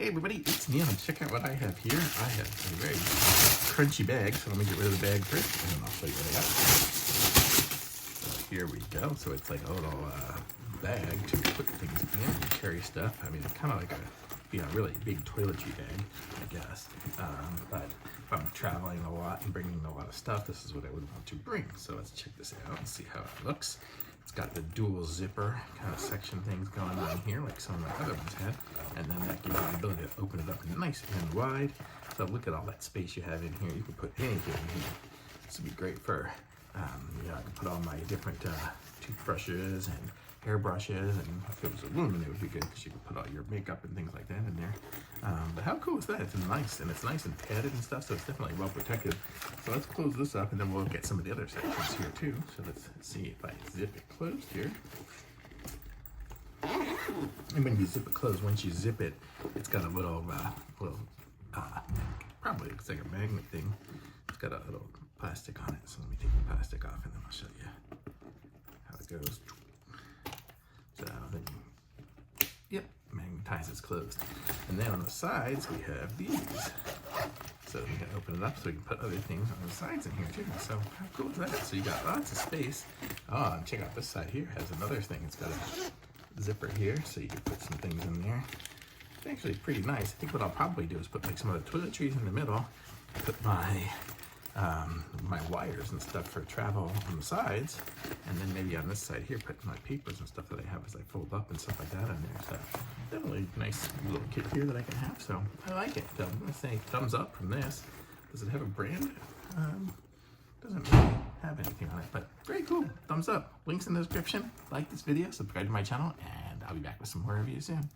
Hey everybody, it's Neil. Check out what I have here. I have a very crunchy bag, so let me get rid of the bag first, and then I'll show you what I got. So here we go. So it's like a little bag to put things in and carry stuff. I mean, it's kind of like a really big toiletry bag, I guess. But if I'm traveling a lot and bringing a lot of stuff, this is what I would want to bring. So let's check this out and see how it looks. It's got the dual zipper kind of section things going on here, like some of my other ones had. And then that gives you the ability to open it up nice and wide. So look at all that space you have in here. You can put anything in here. This would be great for, you know, I can put all my different toothbrushes and hairbrushes, and if it was aluminum, it would be good because you can put all your makeup and things like that in there. But how cool is that? It's nice, and it's nice and padded and stuff, so it's definitely well protected. So let's close this up, and then we'll look at some of the other sections here too. So let's see if I zip it closed here. And when you zip it closed, once you zip it, it's got a little, probably looks like a magnet thing. It's got a little plastic on it. So let me take the plastic off, and then I'll show you how it goes. So then, yep, magnetizes closed. And then on the sides, we have these. So we can open it up so we can put other things on the sides in here too. So how cool is that? So you got lots of space. Oh, and check out this side here. It has another thing. It's got a zipper here, so you can put some things in there. It's actually pretty nice. I think what I'll probably do is put like some of the toiletries in the middle, put my my wires and stuff for travel on the sides, and then maybe on this side here put my papers and stuff that I have as I fold up and stuff like that in there. So definitely a nice little kit here that I can have, so I like it. So I'm gonna say thumbs up from this. Does it have a brand? Doesn't really have anything on it, but very cool. Thumbs up. Links in the description. Like this video, subscribe to my channel, and I'll be back with some more reviews soon.